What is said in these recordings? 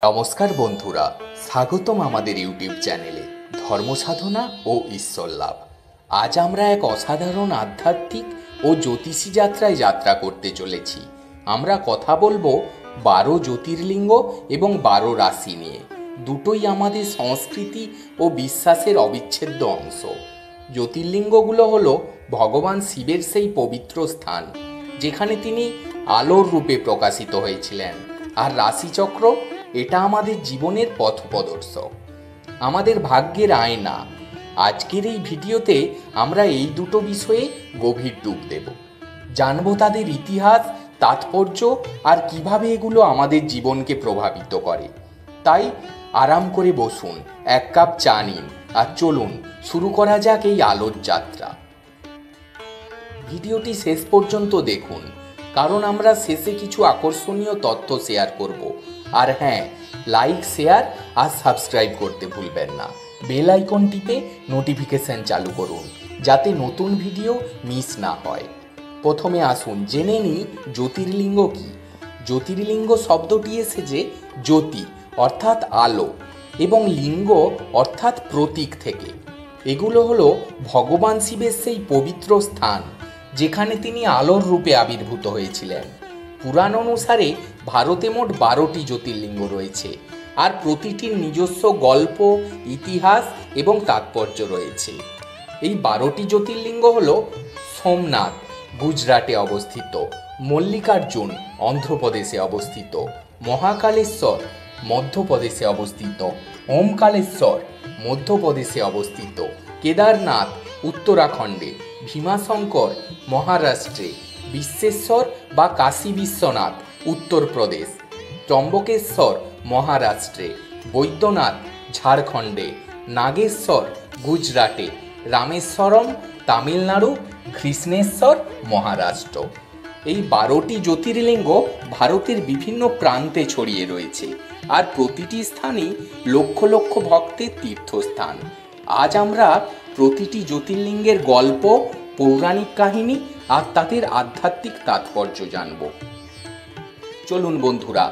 নমস্কার বন্ধুরা, স্বাগতম আমাদের ইউটিউব চ্যানেলে ধর্ম সাধনা ও ঈশ্বর লাভ। আজ আমরা এক অসাধারণ আধ্যাত্মিক ও জ্যোতিষী যাত্রায় যাত্রা করতে চলেছি। আমরা কথা বলবো 12 জ্যোতির্লিঙ্গ এবং 12 রাশি নিয়ে। দুটোই আমাদের সংস্কৃতি ও বিশ্বাসের অবিচ্ছেদ্য অংশ। জ্যোতির্লিঙ্গগুলো হলো ভগবান শিবের সেই পবিত্র স্থান যেখানে তিনি আলোর রূপে প্রকাশিত হয়েছিলেন, আর রাশিচক্র এটা আমাদের জীবনের পথপ্রদর্শক, আমাদের ভাগ্যের আয়না। আজকের এই ভিডিওতে আমরা এই দুটো বিষয়ে গভীর ডুব দেব, জানবো তাদের ইতিহাস, তাৎপর্য আর কিভাবে এগুলো আমাদের জীবনকে প্রভাবিত করে। তাই আরাম করে বসুন, এক কাপ চা নিন, আর চলুন শুরু করা যাক এই আলোর যাত্রা। ভিডিওটি শেষ পর্যন্ত দেখুন, কারণ আমরা শেষে কিছু আকর্ষণীয় তথ্য শেয়ার করব। আর হ্যাঁ, লাইক, শেয়ার আর সাবস্ক্রাইব করতে ভুলবেন না। বেল আইকন টিপে নোটিফিকেশন চালু করুন যাতে নতুন ভিডিও মিস না হয়। প্রথমে আসুন জেনে নিই জ্যোতির্লিঙ্গ কি। জ্যোতির্লিঙ্গ শব্দটি এসেছে জ্যোতি অর্থাৎ আলো এবং লিঙ্গ অর্থাৎ প্রতীক থেকে। এগুলো হলো ভগবান শিবের সেই পবিত্র স্থান যেখানে তিনি আলোর রূপে আবির্ভূত হয়েছিলেন। পুরাণ অনুসারে ভারতে মোট 12টি জ্যোতির্লিঙ্গ রয়েছে, আর প্রতিটির নিজস্ব গল্প, ইতিহাস এবং তাৎপর্য রয়েছে। এই 12টি জ্যোতির্লিঙ্গ হল সোমনাথ গুজরাটে অবস্থিত, মল্লিকার্জুন অন্ধ্রপ্রদেশে অবস্থিত, মহাকালেশ্বর মধ্যপ্রদেশে অবস্থিত, ওমকারেশ্বর মধ্যপ্রদেশে অবস্থিত, কেদারনাথ উত্তরাখণ্ডে, ভীমাশঙ্কর মহারাষ্ট্রে, বিশ্বেশ্বর বা কাশী বিশ্বনাথ উত্তরপ্রদেশ, ত্রম্বকেশ্বর মহারাষ্ট্রে, বৈদ্যনাথ ঝাড়খণ্ডে, নাগেশ্বর গুজরাটে, রামেশ্বরম তামিলনাড়ু, কৃষ্ণেশ্বর মহারাষ্ট্র। এই 12টি জ্যোতির্লিঙ্গ ভারতের বিভিন্ন প্রান্তে ছড়িয়ে রয়েছে, আর প্রতিটি স্থানই লক্ষ লক্ষ ভক্তের তীর্থস্থান। আজ আমরা প্রতিটি জ্যোতির্লিঙ্গের গল্প, পৌরাণিক কাহিনী আর তাদের আধ্যাত্মিক তাৎপর্য জানব। চলুন বন্ধুরা,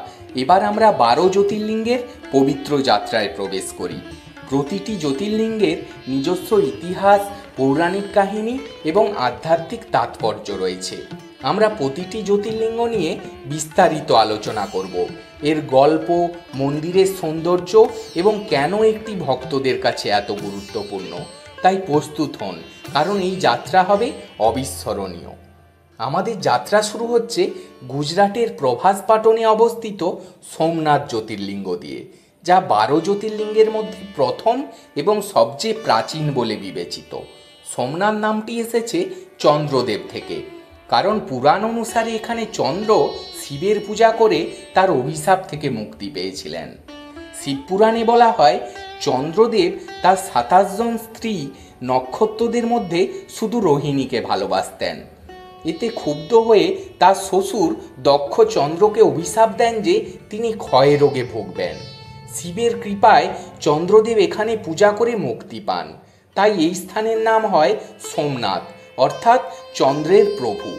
এবার আমরা 12 জ্যোতির্লিঙ্গের পবিত্র যাত্রায় প্রবেশ করি। প্রতিটি জ্যোতির্লিঙ্গের নিজস্ব ইতিহাস, পৌরাণিক কাহিনী এবং আধ্যাত্মিক তাৎপর্য রয়েছে। আমরা প্রতিটি জ্যোতির্লিঙ্গ নিয়ে বিস্তারিত আলোচনা করব, এর গল্প, মন্দিরের সৌন্দর্য এবং কেন একটি ভক্তদের কাছে এত গুরুত্বপূর্ণ। তাই প্রস্তুত হন, কারণ এই যাত্রা হবে অবিস্মরণীয়। আমাদের যাত্রা শুরু হচ্ছে গুজরাটের প্রভাসপাটনে অবস্থিত সোমনাথ জ্যোতির্লিঙ্গ দিয়ে, যা 12 জ্যোতির্লিঙ্গের মধ্যে প্রথম এবং সবচেয়ে প্রাচীন বলে বিবেচিত। সোমনাথ নামটি এসেছে চন্দ্রদেব থেকে, কারণ পুরাণ অনুসারে এখানে চন্দ্র শিবের পূজা করে তার অভিশাপ থেকে মুক্তি পেয়েছিলেন। শিবপুরাণে বলা হয় চন্দ্রদেব তার 27 জন স্ত্রী নক্ষত্রদের মধ্যে শুধু রোহিণীকে ভালোবাসতেন। এতে ক্ষুব্ধ হয়ে তার শ্বশুর দক্ষ চন্দ্রকে অভিশাপ দেন যে তিনি ক্ষয় রোগে ভুগবেন। শিবের কৃপায় চন্দ্রদেব এখানে পূজা করে মুক্তি পান, তাই এই স্থানের নাম হয় সোমনাথ অর্থাৎ চন্দ্রের প্রভু।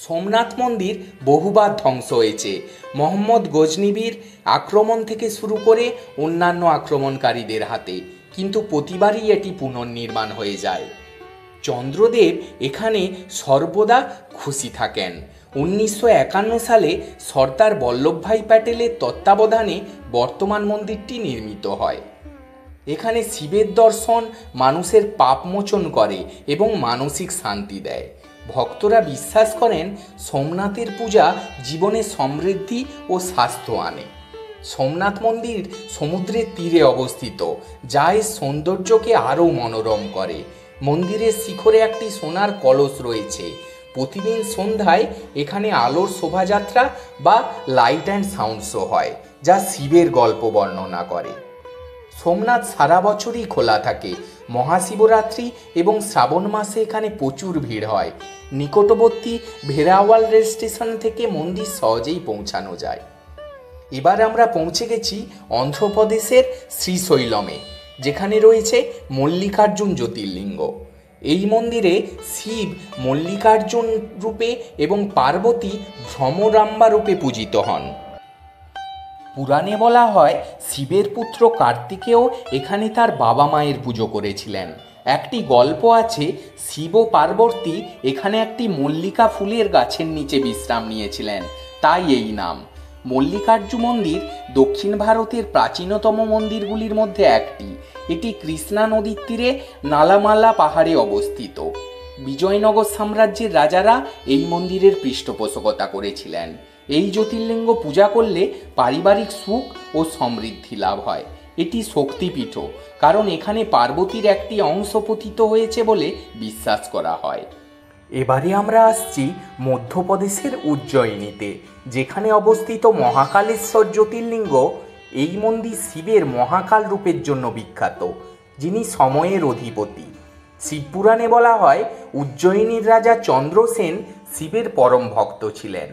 সোমনাথ মন্দির বহুবার ধ্বংস হয়েছে মোহাম্মদ গজনবীর আক্রমণ থেকে শুরু করে অন্যান্য আক্রমণকারীদের হাতে, কিন্তু প্রতিবারই এটি পুনর্নির্মাণ হয়ে যায়। চন্দ্রদেব এখানে সর্বদা খুশি থাকেন। 1951 সালে সর্দার বল্লভভাই প্যাটেলের তত্ত্বাবধানে বর্তমান মন্দিরটি নির্মিত হয়। এখানে শিবের দর্শন মানুষের পাপ মোচন করে এবং মানসিক শান্তি দেয়। ভক্তরা বিশ্বাস করেন সোমনাথের পূজা জীবনে সমৃদ্ধি ও স্বাস্থ্য আনে। সোমনাথ মন্দির সমুদ্রের তীরে অবস্থিত, যা এর সৌন্দর্যকে আরও মনোরম করে। মন্দিরের শিখরে একটি সোনার কলস রয়েছে। প্রতিদিন সন্ধ্যায় এখানে আলোর শোভাযাত্রা বা লাইট অ্যান্ড সাউন্ড শো হয়, যা শিবের গল্প বর্ণনা করে। সোমনাথ সারা বছরই খোলা থাকে। মহাশিবরাত্রি এবং শ্রাবণ মাসে এখানে প্রচুর ভিড় হয়। নিকটবর্তী ভেরাওয়াল রেল স্টেশন থেকে মন্দির সহজেই পৌঁছানো যায়। এবার আমরা পৌঁছে গেছি অন্ধ্রপ্রদেশের শ্রীশৈলমে, যেখানে রয়েছে মল্লিকার্জুন জ্যোতির্লিঙ্গ। এই মন্দিরে শিব মল্লিকার্জুন রূপে এবং পার্বতী ভ্রমরাম্বা রূপে পূজিত হন। পুরাণে বলা হয় শিবের পুত্র কার্তিকেয় এখানে তার বাবা মায়ের পুজো করেছিলেন। একটি গল্প আছে শিব ও পার্বতী এখানে একটি মল্লিকা ফুলের গাছের নিচে বিশ্রাম নিয়েছিলেন, তাই এই নাম। মল্লিকার্জুন মন্দির দক্ষিণ ভারতের প্রাচীনতম মন্দিরগুলির মধ্যে একটি। এটি কৃষ্ণা নদীর তীরে নালামালা পাহাড়ে অবস্থিত। বিজয়নগর সাম্রাজ্যের রাজারা এই মন্দিরের পৃষ্ঠপোষকতা করেছিলেন। এই জ্যোতির্লিঙ্গ পূজা করলে পারিবারিক সুখ ও সমৃদ্ধি লাভ হয়। এটি শক্তিপীঠ, কারণ এখানে পার্বতীর একটি অংশ পতিত হয়েছে বলে বিশ্বাস করা হয়। এবারে আমরা আসছি মধ্যপ্রদেশের উজ্জয়িনীতে, যেখানে অবস্থিত মহাকালেশ্বর জ্যোতির্লিঙ্গ। এই মন্দির শিবের মহাকাল রূপের জন্য বিখ্যাত, যিনি সময়ের অধিপতি। শিবপুরাণে বলা হয় উজ্জয়িনীর রাজা চন্দ্রসেন শিবের পরম ভক্ত ছিলেন।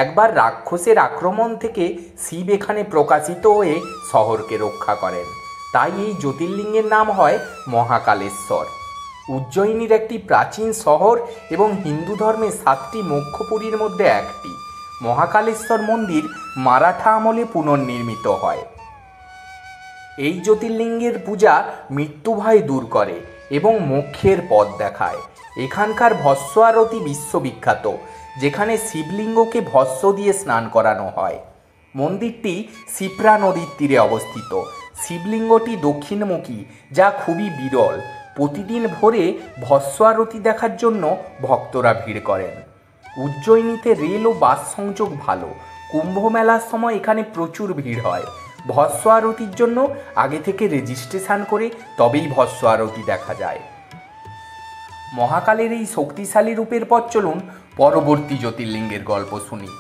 একবার রাক্ষসের আক্রমণ থেকে শিব এখানে প্রকাশিত হয়ে শহরকে রক্ষা করেন, তাই এই জ্যোতির্লিঙ্গের নাম হয় মহাকালেশ্বর। উজ্জয়িনীর একটি প্রাচীন শহর এবং হিন্দু ধর্মের 7টি মোক্ষপুরীর মধ্যে একটি। মহাকালেশ্বর মন্দির মারাঠা আমলে পুনর্নির্মিত হয়। এই জ্যোতির্লিঙ্গের পূজা মৃত্যুভয় দূর করে এবং মোক্ষের পথ দেখায়। এখানকার ভস্ম আরতি বিশ্ববিখ্যাত, যেখানে শিবলিঙ্গকে ভস্ম দিয়ে স্নান করানো হয়। মন্দিরটি শিপ্রা নদীর তীরে অবস্থিত। শিবলিঙ্গটি দক্ষিণমুখী, যা খুবই বিরল। প্রতিদিন ভোরে ভস্ম আরতি দেখার জন্য ভক্তরা ভিড় করেন। উজ্জয়িনীতে রেল ও বাস সংযোগ ভালো। কুম্ভ মেলার সময় এখানে প্রচুর ভিড় হয়। ভস্ম আরতির জন্য আগে থেকে রেজিস্ট্রেশন করে তবেই ভস্ম আরতি দেখা যায়। মহাকালের এই শক্তিশালী রূপের পর চলুন পরবর্তী জ্যোতির্লিঙ্গের গল্প শুনি।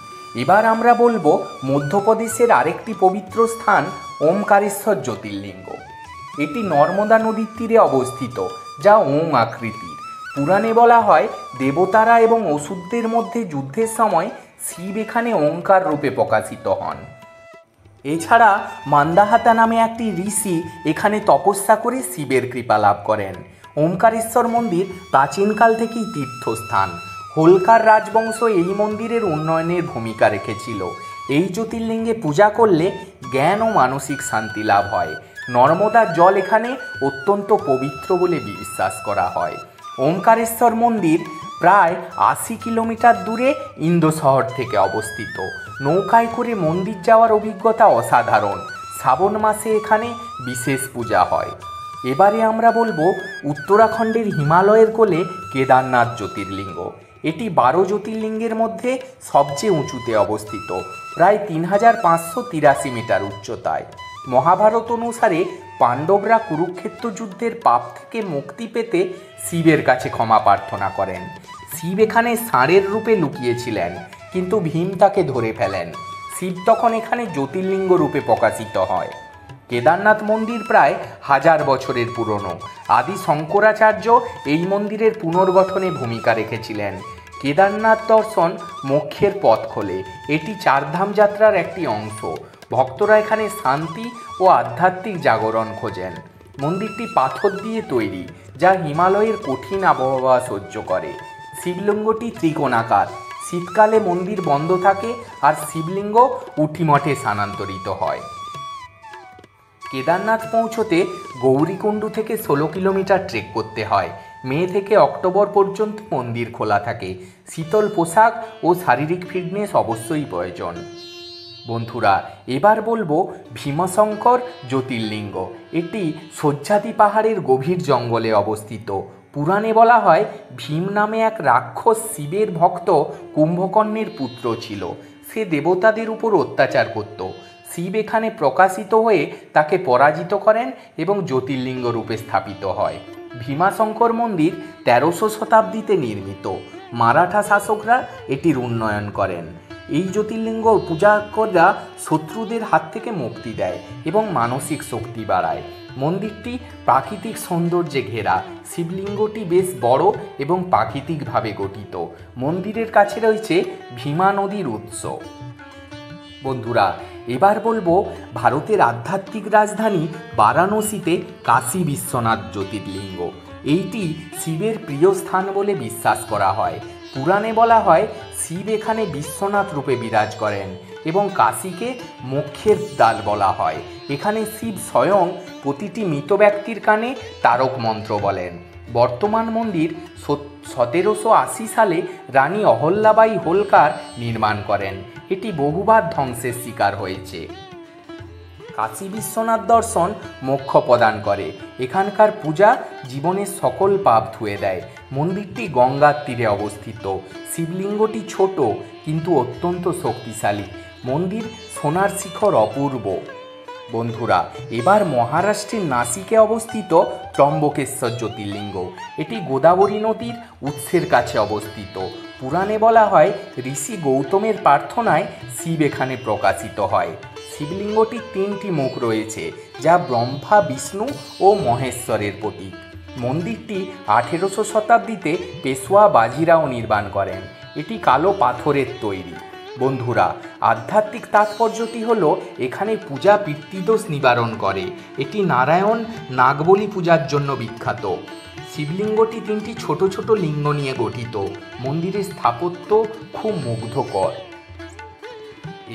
এবার আমরা বলবো মধ্যপ্রদেশের আরেকটি পবিত্র স্থান ওমকারেশ্বর জ্যোতির্লিঙ্গ। এটি নর্মদা নদীর তীরে অবস্থিত, যা ওম আকৃতির। পুরাণে বলা হয় দেবতারা এবং অসুরদের মধ্যে যুদ্ধের সময় শিব এখানে ওঙ্কার রূপে প্রকাশিত হন। এছাড়া মান্দাহাতা নামে একটি ঋষি এখানে তপস্যা করে শিবের কৃপা লাভ করেন। ওমকারেশ্বর মন্দির প্রাচীনকাল থেকেই তীর্থস্থান। হোলকার রাজবংশ এই মন্দিরের উন্নয়নের ভূমিকা রেখেছিল। এই জ্যোতির্লিঙ্গে পূজা করলে জ্ঞান ও মানসিক শান্তি লাভ হয়। নর্মদার জল এখানে অত্যন্ত পবিত্র বলে বিশ্বাস করা হয়। ওমকারেশ্বর মন্দির প্রায় 80 কিলোমিটার দূরে ইন্দো শহর থেকে অবস্থিত। নৌকায় করে মন্দির যাওয়ার অভিজ্ঞতা অসাধারণ। শ্রাবণ মাসে এখানে বিশেষ পূজা হয়। এবারে আমরা বলবো উত্তরাখণ্ডের হিমালয়ের কোলে কেদারনাথ জ্যোতির্লিঙ্গ। এটি 12 জ্যোতির্লিঙ্গের মধ্যে সবচেয়ে উঁচুতে অবস্থিত, প্রায় 3583 মিটার উচ্চতায়। মহাভারত অনুসারে পাণ্ডবরা কুরুক্ষেত্র যুদ্ধের পাপ থেকে মুক্তি পেতে শিবের কাছে ক্ষমা প্রার্থনা করেন। শিব এখানে ষাঁড়ের রূপে লুকিয়েছিলেন, কিন্তু ভীম তাকে ধরে ফেলেন। শিব তখন এখানে জ্যোতির্লিঙ্গ রূপে প্রকাশিত হয়। কেদারনাথ মন্দির প্রায় 1000 বছরের পুরনো। আদি শঙ্করাচার্য এই মন্দিরের পুনর্গঠনে ভূমিকা রেখেছিলেন। কেদারনাথ দর্শন মোক্ষের পথ খোলে। এটি চারধাম যাত্রার একটি অংশ। ভক্তরা এখানে শান্তি ও আধ্যাত্মিক জাগরণ খোঁজেন। মন্দিরটি পাথর দিয়ে তৈরি, যা হিমালয়ের কঠিন আবহাওয়া সহ্য করে। শিবলিঙ্গটি ত্রিকোণাকার। শীতকালে মন্দির বন্ধ থাকে আর শিবলিঙ্গ উঠিমঠে স্থানান্তরিত হয়। কেদারনাথ পৌঁছতে গৌরীকুণ্ডু থেকে 16 কিলোমিটার ট্রেক করতে হয়। মে থেকে অক্টোবর পর্যন্ত মন্দির খোলা থাকে। শীতল পোশাক ও শারীরিক ফিটনেস অবশ্যই প্রয়োজন। বন্ধুরা, এবার বলবো ভীমশঙ্কর জ্যোতির্লিঙ্গ। এটি সহ্যাদ্রি পাহাড়ের গভীর জঙ্গলে অবস্থিত। পুরাণে বলা হয় ভীম নামে এক রাক্ষস শিবের ভক্ত কুম্ভকর্ণের পুত্র ছিল। সে দেবতাদের উপর অত্যাচার করত। শিব এখানে প্রকাশিত হয়ে তাকে পরাজিত করেন এবং জ্যোতির্লিঙ্গ রূপে স্থাপিত হয়। ভীমাশঙ্কর মন্দির 1300 শতাব্দীতে নির্মিত। মারাঠা শাসকরা এটির উন্নয়ন করেন। এই জ্যোতির্লিঙ্গ পূজা করা শত্রুদের হাত থেকে মুক্তি দেয় এবং মানসিক শক্তি বাড়ায়। মন্দিরটি প্রাকৃতিক সৌন্দর্যে ঘেরা। শিবলিঙ্গটি বেশ বড় এবং প্রাকৃতিকভাবে গঠিত। মন্দিরের কাছে রয়েছে ভীমা নদীর উৎস। বন্ধুরা, এবার বলবো ভারতের আধ্যাত্মিক রাজধানী বারাণসীতে কাশী বিশ্বনাথ জ্যোতির্লিঙ্গ। এইটি শিবের প্রিয় স্থান বলে বিশ্বাস করা হয়। পুরাণে বলা হয় শিব এখানে বিশ্বনাথ রূপে বিরাজ করেন। এবং কাশীকে মোক্ষের দ্বার বলা হয়। এখানে শিব স্বয়ং প্রতিটি মৃত ব্যক্তির কানে তারক মন্ত্র বলেন। বর্তমান মন্দির 1780 সালে রানী অহল্যাবাই হোলকার নির্মাণ করেন। এটি বহুবার ধ্বংসের শিকার হয়েছে। কাশী বিশ্বনাথ দর্শন মোক্ষ প্রদান করে। এখানকার পূজা জীবনের সকল পাপ ধুয়ে দেয়। মন্দিরটি গঙ্গার তীরে অবস্থিত। শিবলিঙ্গটি ছোট কিন্তু অত্যন্ত শক্তিশালী। মন্দির সোনার শিখর অপূর্ব। বন্ধুরা, এবার মহারাষ্ট্রের নাসিকে অবস্থিত ত্রম্বকেশ্বর জ্যোতির্লিঙ্গ। এটি গোদাবরী নদীর উৎসের কাছে অবস্থিত। পুরাণে বলা হয় ঋষি গৌতমের প্রার্থনায় শিব এখানে প্রকাশিত হয়। শিবলিঙ্গটির 3টি মুখ রয়েছে, যা ব্রহ্মা, বিষ্ণু ও মহেশ্বরের প্রতীক। মন্দিরটি 18শো শতাব্দীতে পেশোয়া বাজিরাও নির্মাণ করেন। এটি কালো পাথরের তৈরি। বন্ধুরা, আধ্যাত্মিক তাৎপর্যটি হলো এখানে পূজা পিতৃদোষ নিবারণ করে। এটি নারায়ণ নাগবলি পূজার জন্য বিখ্যাত। শিবলিঙ্গটি 3টি ছোট ছোট লিঙ্গ নিয়ে গঠিত। মন্দিরের স্থাপত্য খুব মুগ্ধকর।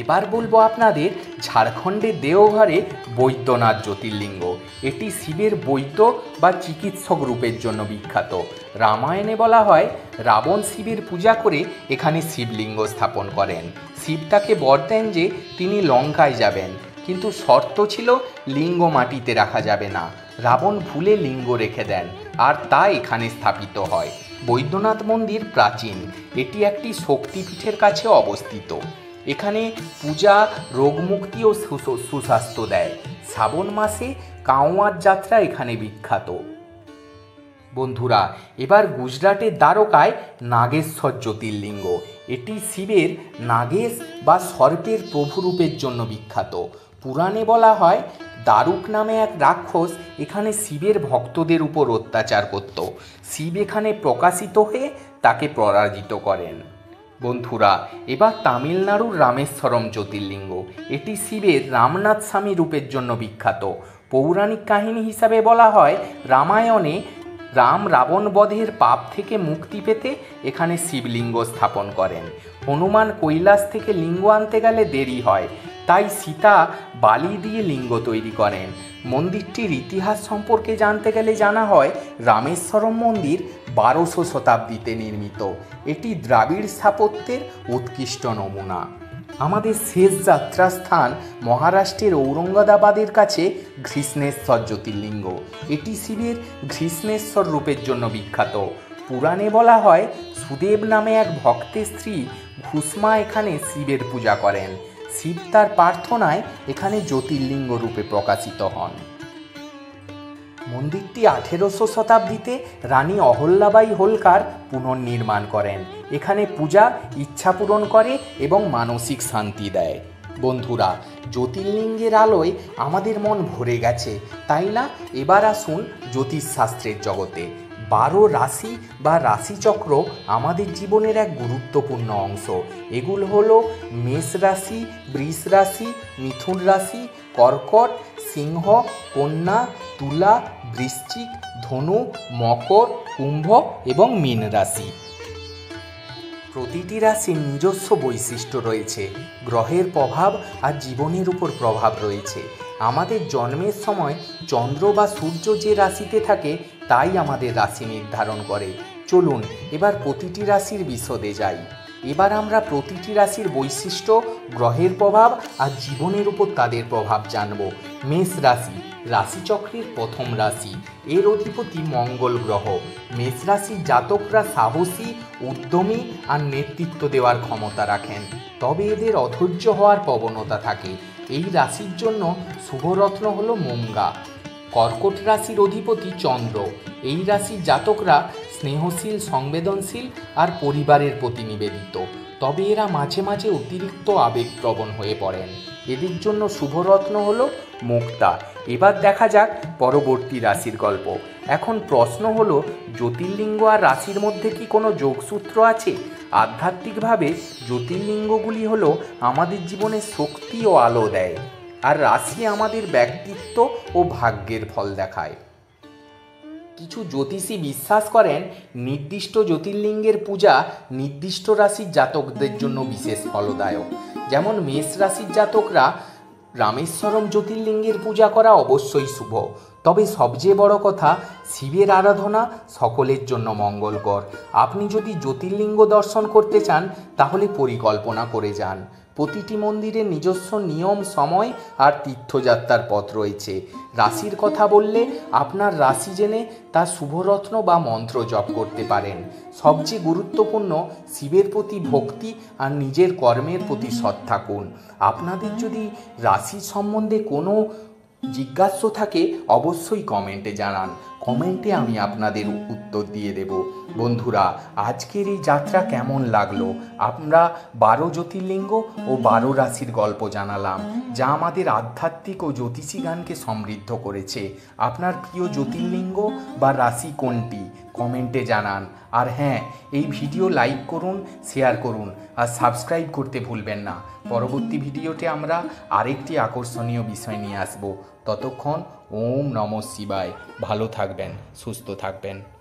এবার বলবো আপনাদের ঝাড়খণ্ডের দেওঘরে বৈদ্যনাথ জ্যোতির্লিঙ্গ। এটি শিবের বৈদ্য বা চিকিৎসক রূপের জন্য বিখ্যাত। রামায়ণে বলা হয় রাবণ শিবের পূজা করে এখানে শিবলিঙ্গ স্থাপন করেন। শিব তাকে বর দেন যে তিনি লঙ্কায় যাবেন, কিন্তু শর্ত ছিল লিঙ্গ মাটিতে রাখা যাবে না। রাবণ ভুলে লিঙ্গ রেখে দেন, আর তা এখানে স্থাপিত হয়। বৈদ্যনাথ মন্দির প্রাচীন। এটি একটি শক্তিপীঠের কাছে অবস্থিত। এখানে পূজা রোগমুক্তি ও সুস্বাস্থ্য দেয়। শ্রাবণ মাসে কাওয়ার যাত্রা এখানে বিখ্যাত। বন্ধুরা, এবার গুজরাটের দ্বারকায় নাগেশ্বর জ্যোতির্লিঙ্গ। এটি শিবের নাগেশ বা সর্পের প্রভুরূপের জন্য বিখ্যাত। পুরাণে বলা হয় দারুক নামে এক রাক্ষস এখানে শিবের ভক্তদের উপর অত্যাচার করত। শিব এখানে প্রকাশিত হয়ে তাকে পরাজিত করেন। বন্ধুরা, এবার তামিলনাড়ুর রামেশ্বরম জ্যোতির্লিঙ্গ। এটি শিবের রামনাথ স্বামী রূপের জন্য বিখ্যাত। পৌরাণিক কাহিনী হিসাবে বলা হয় রামায়ণে রাম রাবণ বধের পাপ থেকে মুক্তি পেতে এখানে শিবলিঙ্গ স্থাপন করেন। হনুমান কৈলাস থেকে লিঙ্গ আনতে গেলে দেরি হয়, তাই সীতা বালি দিয়ে লিঙ্গ তৈরি করেন। মন্দিরটির ইতিহাস সম্পর্কে জানতে গেলে জানা হয় রামেশ্বরম মন্দির 12শো শতাব্দীতে নির্মিত। এটি দ্রাবিড় স্থাপত্যের উৎকৃষ্ট নমুনা। আমাদের শেষ যাত্রাস্থান মহারাষ্ট্রের ঔরঙ্গাবাদের কাছে ঘৃষ্ণেশ্বর জ্যোতির্লিঙ্গ। এটি শিবের ঘৃষ্ণেশ্বর রূপের জন্য বিখ্যাত। পুরাণে বলা হয় সুদেব নামে এক ভক্তের স্ত্রী ঘুষ্মা এখানে শিবের পূজা করেন। শিব তার প্রার্থনায় এখানে জ্যোতির্লিঙ্গ রূপে প্রকাশিত হন। মন্দিরটি 18শো শতাব্দীতে রানী অহল্যাবাই হোলকার পুনর্নির্মাণ করেন। এখানে পূজা ইচ্ছা পূরণ করে এবং মানসিক শান্তি দেয়। বন্ধুরা, জ্যোতির্লিঙ্গের আলোয় আমাদের মন ভরে গেছে, তাই না? এবার আসুন জ্যোতিষশাস্ত্রের জগতে। 12 রাশি বা রাশিচক্র আমাদের জীবনের এক গুরুত্বপূর্ণ অংশ। এগুলো হলো মেষ রাশি, বৃষ রাশি, মিথুন রাশি, কর্কট, সিংহ, কন্যা, তুলা, বৃশ্চিক, ধনু, মকর, কুম্ভ এবং মীন রাশি। প্রতিটি রাশির নিজস্ব বৈশিষ্ট্য রয়েছে। গ্রহের প্রভাব আর জীবনের উপর প্রভাব রয়েছে। আমাদের জন্মের সময় চন্দ্র বা সূর্য যে রাশিতে থাকে তাই আমাদের রাশি নির্ধারণ করে। চলুন এবার প্রতিটি রাশির বিশদে যাই। এবার আমরা প্রতিটি রাশির বৈশিষ্ট্য, গ্রহের প্রভাব আর জীবনের উপর তাদের প্রভাব জানব। মেষ রাশি রাশিচক্রের প্রথম রাশি। এর অধিপতি মঙ্গল গ্রহ। মেষ রাশির জাতকরা সাহসী, উদ্যমী আর নেতৃত্ব দেওয়ার ক্ষমতা রাখেন, তবে এদের অধৈর্য হওয়ার প্রবণতা থাকে। এই রাশির জন্য শুভরত্ন হলো মোঙ্গা। কর্কট রাশির অধিপতি চন্দ্র। এই রাশির জাতকরা স্নেহশীল, সংবেদনশীল আর পরিবারের প্রতি নিবেদিত, তবে এরা মাঝে মাঝে অতিরিক্ত আবেগপ্রবণ হয়ে পড়েন। এদের জন্য শুভরত্ন হলো মুক্তা। এবার দেখা যাক পরবর্তী রাশির গল্প। এখন প্রশ্ন হলো, জ্যোতির্লিঙ্গ আর রাশির মধ্যে কি কোনো যোগসূত্র আছে? আধ্যাত্মিকভাবে জ্যোতির্লিঙ্গগুলি হলো আমাদের জীবনে শক্তি ও আলো দেয়, আর রাশি আমাদের ব্যক্তিত্ব ও ভাগ্যের ফল দেখায়। কিছু জ্যোতিষী বিশ্বাস করেন নির্দিষ্ট জ্যোতির্লিঙ্গের পূজা নির্দিষ্ট রাশির জাতকদের জন্য বিশেষ ফলদায়ক। যেমন মেষ রাশির জাতকরা রামেশ্বরম জ্যোতির্লিঙ্গের পূজা করা অবশ্যই শুভ। তবে সবচেয়ে বড় কথা, শিবের আরাধনা সকলের জন্য মঙ্গলকর। আপনি যদি জ্যোতির্লিঙ্গ দর্শন করতে চান তাহলে পরিকল্পনা করে যান। প্রতিটি মন্দিরে নিজস্ব নিয়ম, সময় আর তীর্থযাত্রার পথ রয়েছে। রাশির কথা বললে আপনার রাশি জেনে তার শুভরত্ন বা মন্ত্র জপ করতে পারেন। সবচেয়ে গুরুত্বপূর্ণ, শিবের প্রতি ভক্তি আর নিজের কর্মের প্রতি সৎ থাকুন। আপনাদের যদি রাশি সম্বন্ধে কোনো জিজ্ঞাসা থাকে অবশ্যই কমেন্টে জানান। কমেন্টে আমি আপনাদের উত্তর দিয়ে দেব। বন্ধুরা, আজকের এই যাত্রা কেমন লাগলো? আমরা 12 জ্যোতির্লিঙ্গ ও 12 রাশির গল্প জানালাম, যা আমাদের আধ্যাত্মিক ও জ্যোতিষী জ্ঞানকে সমৃদ্ধ করেছে। আপনার প্রিয় জ্যোতির্লিঙ্গ বা রাশি কোনটি? কমেন্টে জানান। আর হ্যাঁ, এই ভিডিও লাইক করুন, শেয়ার করুন আর সাবস্ক্রাইব করতে ভুলবেন না। পরবর্তী ভিডিওতে আমরা আরেকটি আকর্ষণীয় বিষয় নিয়ে আসব। ততক্ষণ ওম নমঃ শিবায়। ভালো থাকবেন, সুস্থ থাকবেন।